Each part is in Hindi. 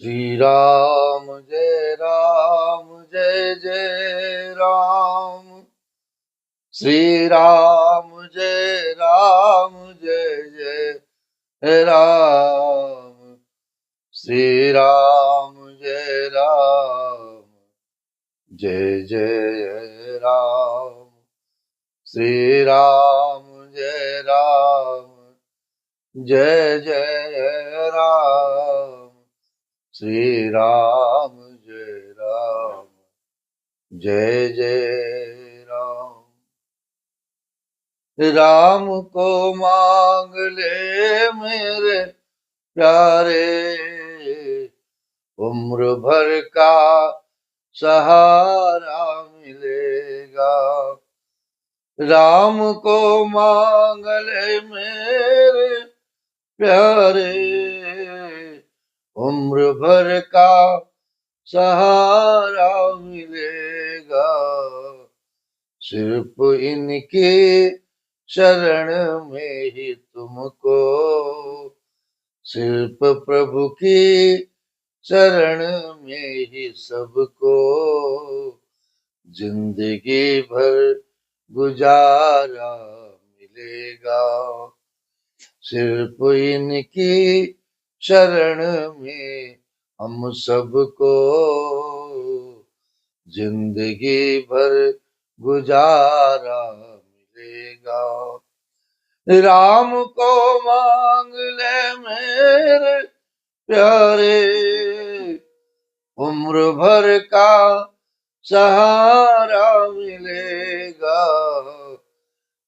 श्री राम जय राम जय जय राम। श्री राम जय राम जय जय राम। श्री राम जय राम जय जय राम। श्री राम जय राम जय जय राम। श्री राम जय राम जय जय राम। राम को मांग ले मेरे प्यारे, उम्र भर का सहारा मिलेगा। राम को मांग ले मेरे प्यारे, उम्र भर का सहारा मिलेगा। सिर्फ इनकी शरण में ही तुमको, सिर्फ प्रभु की शरण में ही सबको जिंदगी भर गुजारा मिलेगा। सिर्फ इनकी शरण में हम सबको जिंदगी भर गुजारा मिलेगा। राम को मांग ले मेरे प्यारे, उम्र भर का सहारा मिलेगा।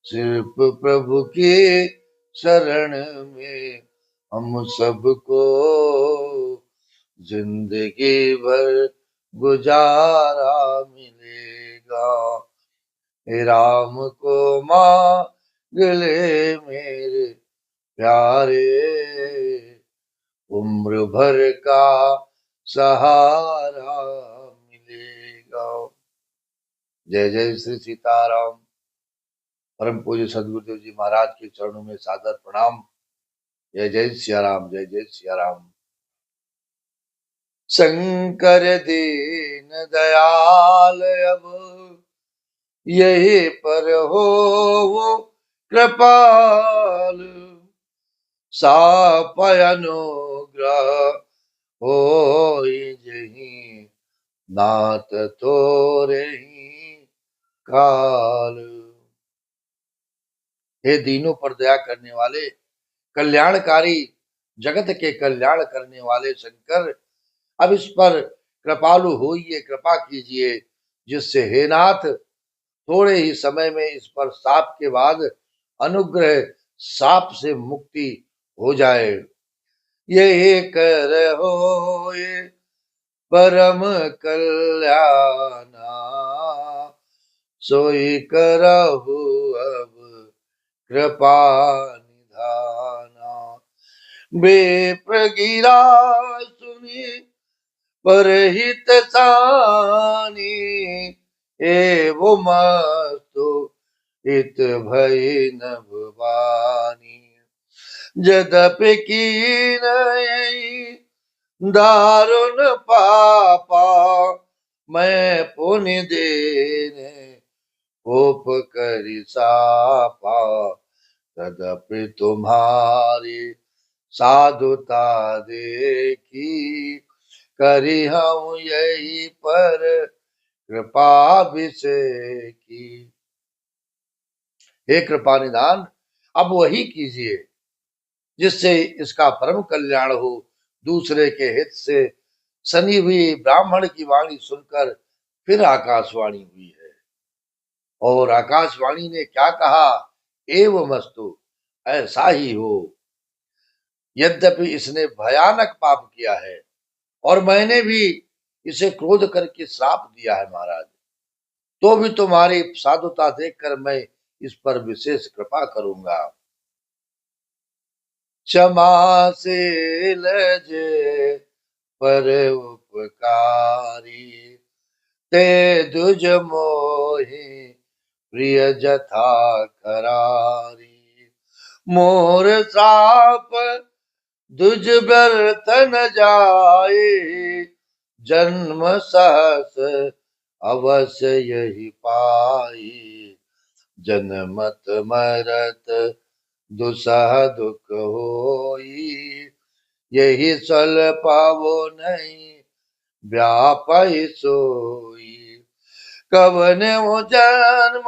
सिर्फ प्रभु की शरण में हम सबको जिंदगी भर गुजारा मिलेगा। राम को मांग ले मेरे प्यारे, उम्र भर का सहारा मिलेगा। जय जय श्री सीताराम। परम पूज्य सदगुरुदेव जी महाराज के चरणों में सादर प्रणाम। जय जय सिया राम, जय जय सिया राम। शंकर दीन दयाल अब यही पर हो वो कृपाल, सापय अनुग्रह हो जही नाथ तोरे काल। हे दीनों पर दया करने वाले, कल्याणकारी, जगत के कल्याण करने वाले शंकर, अब इस पर कृपालु होइए, कृपा कीजिए, जिससे हे नाथ थोड़े ही समय में इस पर साप के बाद अनुग्रह साप से मुक्ति हो जाए। ये कर हो ये परम कल्याणा, सोई करहु अब कृपा निधाना। बेप्र गिरा सुनी परहित सानी, एवं मस्तु हित भई नभवानी। यद्यपि कीन दारुण पापा, मैं पुण्य देने कोप करि सापा। तदपि तुम्हारी साधुता देखी, करी हम यही पर कृपाभिषेकी। हे कृपा निधान, अब वही कीजिए जिससे इसका परम कल्याण हो। दूसरे के हित से सनी हुई ब्राह्मण की वाणी सुनकर फिर आकाशवाणी हुई है, और आकाशवाणी ने क्या कहा? एवमस्तु, ऐसा ही हो। यद्यपि इसने भयानक पाप किया है और मैंने भी इसे क्रोध करके श्राप दिया है महाराज, तो भी तुम्हारी साधुता देखकर मैं इस पर विशेष कृपा करूंगा। क्षमाशील जे पर उपकारी, ते दुज मोहि प्रिय जथा करारी। मोर साप दुज व्यर्थ न जाए, जन्म सहस अवश्य यही पाई, जन्मत मरत दुसह दुख होई, यही सल पावो नहीं व्यापई सोई। कवने वो जन्म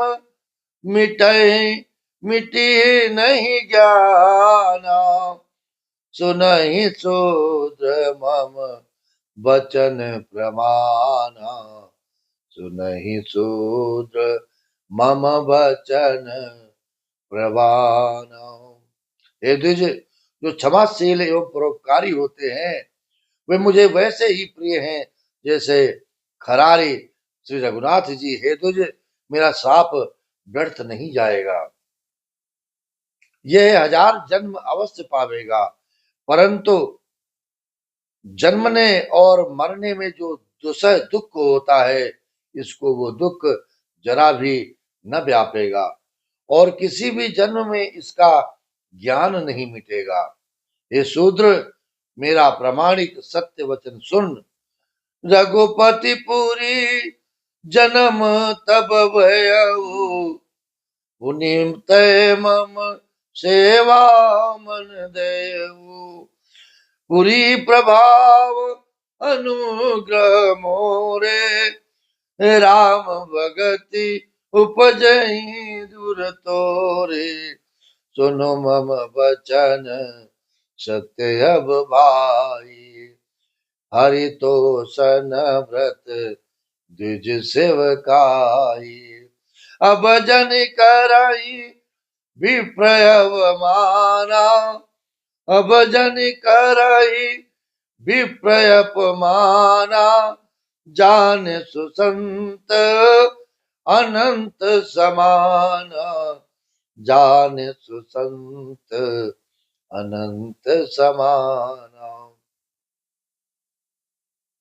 मिटई मिटी नहीं ज्ञाना, सुनहि शूद्र मम वचन प्रमाना, सुनहि शूद्र मम वचन प्रमाना। हे द्विज, जो क्षमाशील एवं परोपकारी होते हैं वे मुझे वैसे ही प्रिय हैं जैसे खरारी श्री रघुनाथ जी। हे द्विज, मेरा श्राप व्यर्थ नहीं जाएगा, यह 1000 जन्म अवश्य पावेगा, परंतु जन्मने और मरने में जो दुसह दुख होता है, इसको वो दुख जरा भी न व्यापेगा और किसी भी जन्म में इसका ज्ञान नहीं मिटेगा। हे शूद्र, मेरा प्रामाणिक सत्य वचन सुन। रघुपति पुरी जन्म तब भयउ, पुनि तय मम सेवा मन देऊ, पुरी प्रभाव अनुग्रह मोरे, राम भगति उपजहि दूर तोरे, सुनो मम वचन सत्य अब भाई, हरि तोषण व्रत द्विज सेवकाई, अब जन करई विप्रयव माना, अब जन करई विप्रयपमाना, जान सुसंत अनंत समाना, जान सुसंत अनंत समाना।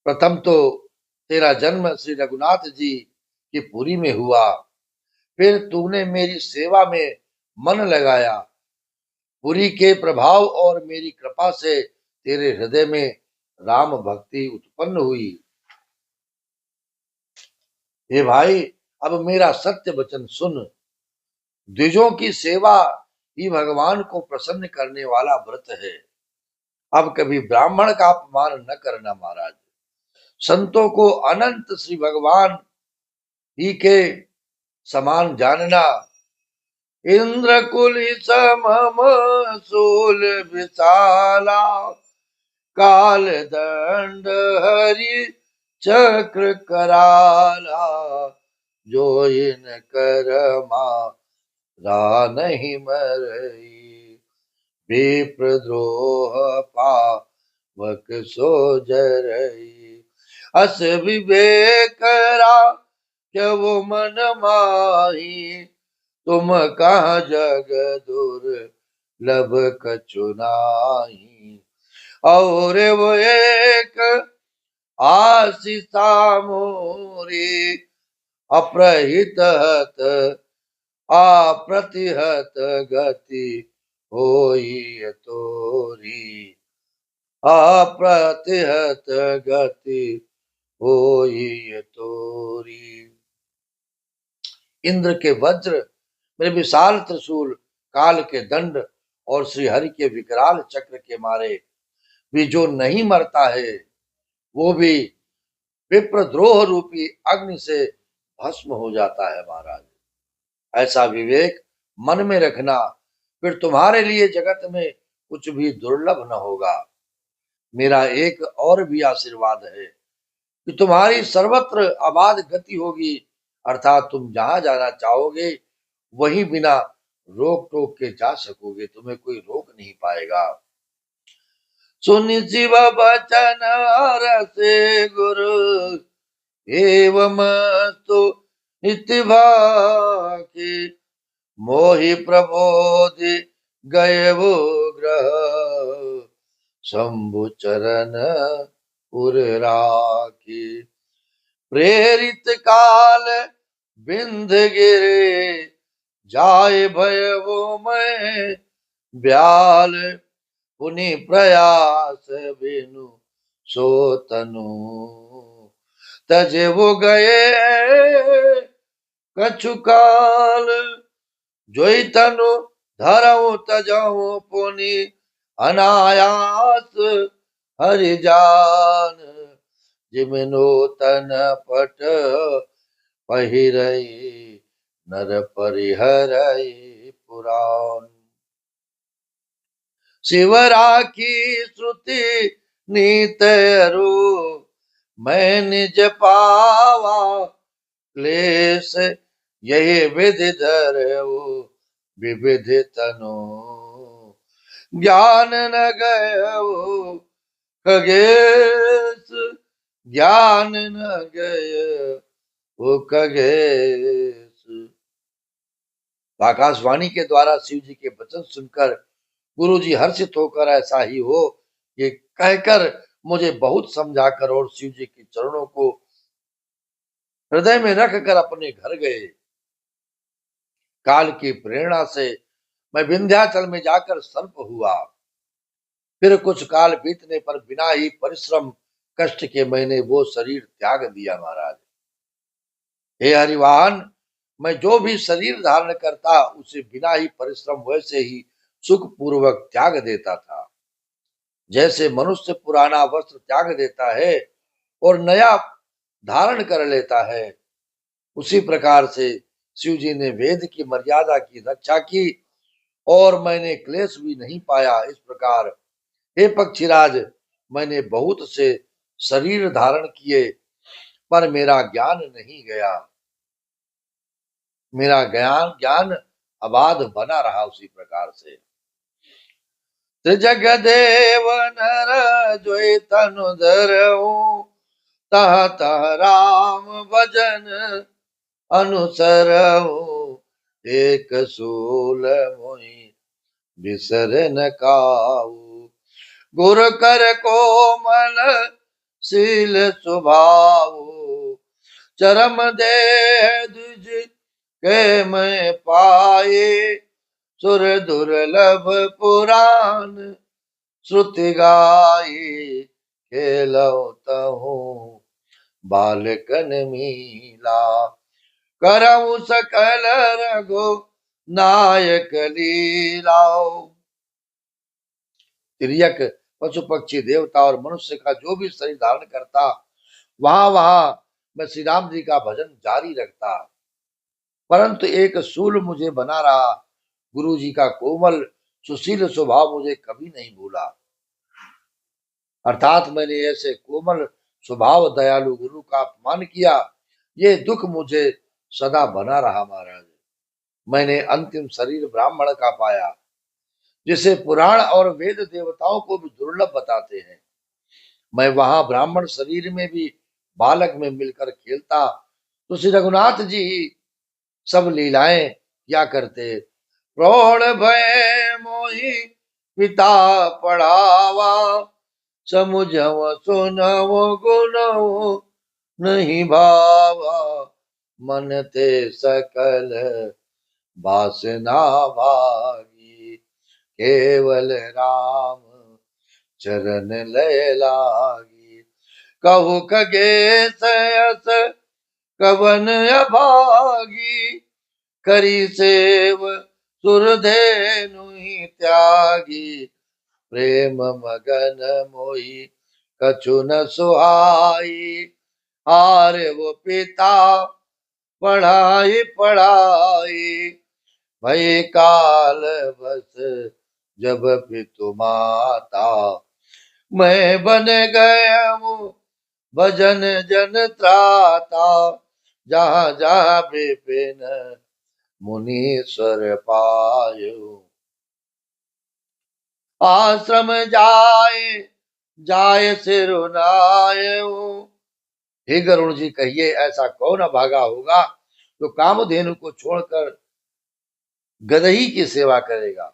प्रथम तो तेरा जन्म श्री रघुनाथ जी की पुरी में हुआ, फिर तूने मेरी सेवा में मन लगाया, पुरी के प्रभाव और मेरी कृपा से तेरे हृदय में राम भक्ति उत्पन्न हुई। हे भाई, अब मेरा सत्य वचन सुन। द्विजों की सेवा ही भगवान को प्रसन्न करने वाला व्रत है। अब कभी ब्राह्मण का अपमान न करना महाराज। संतों को अनंत श्री भगवान ही के समान जानना। इंद्र कुल समम सूल विशाला, काल दंड हरि चक्र कराला, जो इन करमा रा नहीं मरई, विप्रद्रोह पावक सो जरई, अस विवेक रा क्या वो मन माही, तुम कहाँ जग दुर्लभ कछु नाही, और वो एक आशीषा मोरी, अप्रहित हत अप्रतिहत गति होई तोरी, अप्रतिहत गति होई तोरी। इंद्र के वज्र, मेरे विशाल त्रिशूल, काल के दंड और श्री हरि के विकराल चक्र के मारे भी जो नहीं मरता है, वो भी विप्रद्रोह रूपी अग्नि से भस्म हो जाता है महाराज। ऐसा विवेक मन में रखना, फिर तुम्हारे लिए जगत में कुछ भी दुर्लभ न होगा। मेरा एक और भी आशीर्वाद है कि तुम्हारी सर्वत्र अबाध गति होगी, अर्थात तुम जहां जाना चाहोगे वहीं बिना रोक टोक के जा सकोगे, तुम्हें कोई रोक नहीं पाएगा। सुनि शिव बचन रसे गुरु, एवं तो इतिभाकी, मोहि प्रबोधि गए वो ग्रह, शंभु चरण उर राखी, प्रेरित काल बिंद गिरे, जाय भय वो मैं ब्याल, पुनि प्रयास बिनु सो तनु तजे वो गए कछु काल जोई तनु धरऊ तजऊ पुनि अनायास हरि जान जिमिनो तन पट पहिरई नर परिहरई पुराण शिवरा की श्रुति नीतरु मैं निज पावा क्लेश यही विधि धरऊ विविध तनु ज्ञान न गयो खगेश ज्ञान न गय वो खगेश। आकाशवाणी के द्वारा शिव जी के वचन सुनकर गुरु जी हर्षित होकर ऐसा ही हो ये कहकर मुझे बहुत समझाकर और शिव जी के चरणों को हृदय में रखकर अपने घर गए। काल की प्रेरणा से मैं विंध्याचल में जाकर सर्प हुआ। फिर कुछ काल बीतने पर बिना ही परिश्रम कष्ट के मैंने वो शरीर त्याग दिया महाराज। हे हरिवाहन, मैं जो भी शरीर धारण करता उसे बिना ही परिश्रम वैसे ही सुख पूर्वक त्याग देता था। जैसे मनुष्य पुराना वस्त्र त्याग देता है और नया धारण कर लेता है, उसी प्रकार से शिव जी ने वेद की मर्यादा की रक्षा की और मैंने क्लेश भी नहीं पाया। इस प्रकार हे पक्षीराज, मैंने बहुत से शरीर धारण किए पर मेरा ज्ञान नहीं गया। मेरा ज्ञान अबाध बना रहा उसी प्रकार से। त्रिजग देव नर जोई तनु धरऊ तह तह राम भजन अनुसरऊ एक सूल मोहि बिसर न काऊ गुर कर कोमल शील स्वभाव चरम दे द्विज के मैं पाए सुर दुर्लभ पुराण श्रुति गाई खेलऊ बालकन मीला करऊ सकल रघु नायक लीलाओ। तिर्यक पशु पक्षी देवता और मनुष्य का जो भी शरीर धारण करता वहां वहां मैं श्री राम जी का भजन जारी रखता, परंतु एक सूल मुझे बना रहा। गुरु जी का कोमल सुशील स्वभाव मुझे कभी नहीं भूला। अर्थात मैंने ऐसे कोमल स्वभाव दयालु गुरु का अपमान किया, ये दुख मुझे सदा बना रहा महाराज। मैंने अंतिम शरीर ब्राह्मण का पाया, जिसे पुराण और वेद देवताओं को भी दुर्लभ बताते हैं। मैं वहां ब्राह्मण शरीर में भी बालक में मिलकर खेलता तो श्री रघुनाथ जी सब लीलाएं क्या करते। प्रौढ़ भय मोहि पिता पढ़ावा समुझव सुनव गुणव नहीं भावा मन ते सकल वासना भागी केवल राम चरण लय लागी कहु खगेश यस कवन अभागी करी सेव सुरधेनु त्यागी प्रेम मगन मोहि कछु न सुहाई हारे वो पिता पढ़ाई पढ़ाई भई काल बस जब पितु माता मैं बन गया हूँ भजन जन त्राता जहाँ जहाँ विपिन मुनीश्वर पायो आश्रम जाय सिरुनायो। हे गरुण जी, कहिए ऐसा कौन अभागा होगा जो कामधेनु को छोड़कर गदही की सेवा करेगा।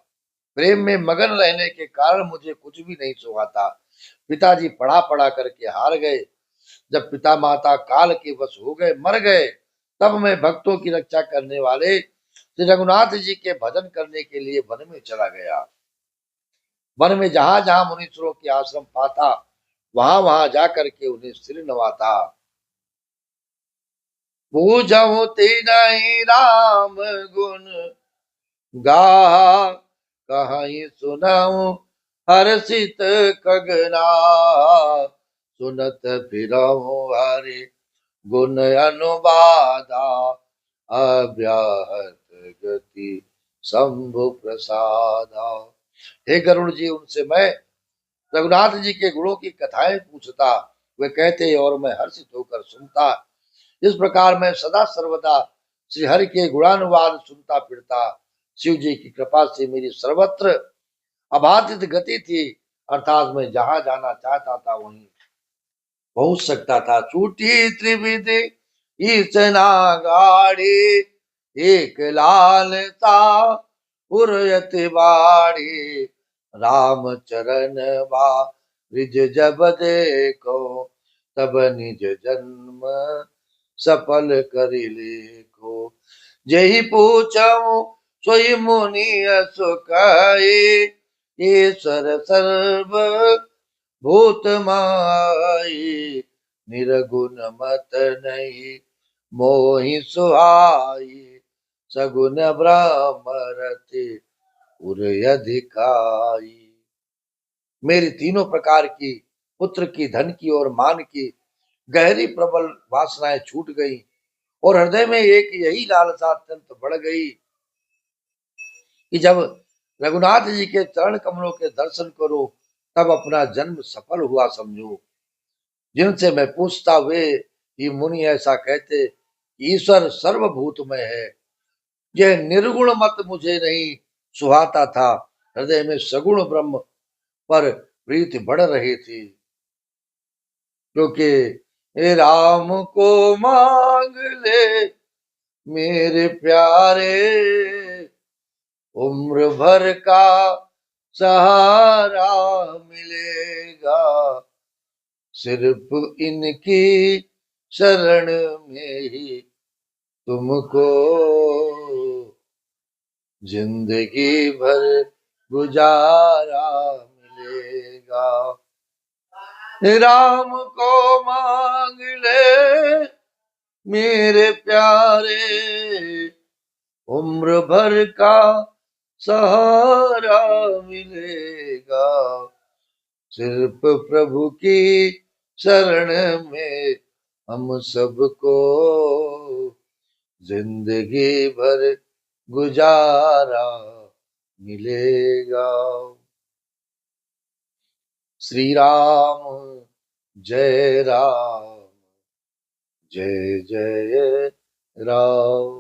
प्रेम में मगन रहने के कारण मुझे कुछ भी नहीं सुहाता। पिताजी पढ़ा पढ़ा करके हार गए। जब पिता माता काल के वश हो गए, मर गए, तब मैं भक्तों की रक्षा करने वाले श्री रघुनाथ जी के भजन करने के लिए वन में चला गया। वन में जहां जहां मुनीश्वरों के आश्रम पाता, वहां वहां जाकर के उन्हें सिर नवाता। पूजहु तिनहि राम गुण गा, कहीं सुनऊ हर्षित खगना, सुनत फिरहु हरि गुण अनुबाधा, अव्याहत गति शंभु प्रसादा। हे गरुड़ जी, उनसे मैं रघुनाथ जी के गुणों की कथाएं पूछता, वे कहते और मैं हर्षित होकर सुनता। इस प्रकार मैं सदा सर्वदा श्री हरि के गुणानुवाद सुनता फिरता। शिव जी की कृपा से मेरी सर्वत्र अबाधित गति थी, अर्थात मैं जहां जाना चाहता था वहीं पहुंच सकता था। छूटी त्रिविधि ईसना गाड़ी, एक लाल सा उरयति बाड़ी, राम चरण बा रिज जब देखो, तब निज जन्म सफल करि लेखो। जेहि पूछऊं सोई मुनि सु कहे, ईश्वर सर्व भूत माई, निर्गुण मत नहीं मोहि सुहाई, सगुन ब्रह्म रति उर अधिकाई। मेरी तीनों प्रकार की, पुत्र की, धन की और मान की गहरी प्रबल वासनाएं छूट गई, और हृदय में एक यही लालसा अत्यंत बढ़ गई कि जब रघुनाथ जी के चरण कमलों के दर्शन करो, तब अपना जन्म सफल हुआ समझो। जिनसे मैं पूछता, वे ही मुनि ऐसा कहते कि ईश्वर सर्वभूतमय है। यह निर्गुण मत मुझे नहीं सुहाता था, हृदय में सगुण ब्रह्म पर प्रीति बढ़ रही थी। क्योंकि हे राम को मांग ले मेरे प्यारे, उम्र भर का सहारा मिलेगा, सिर्फ इनकी शरण में ही तुमको जिंदगी भर गुजारा मिलेगा। राम को मांग ले मेरे प्यारे, उम्र भर का सहारा मिलेगा, सिर्फ प्रभु की शरण में हम सबको जिंदगी भर गुजारा मिलेगा। श्री राम जय राम, जय जय राम।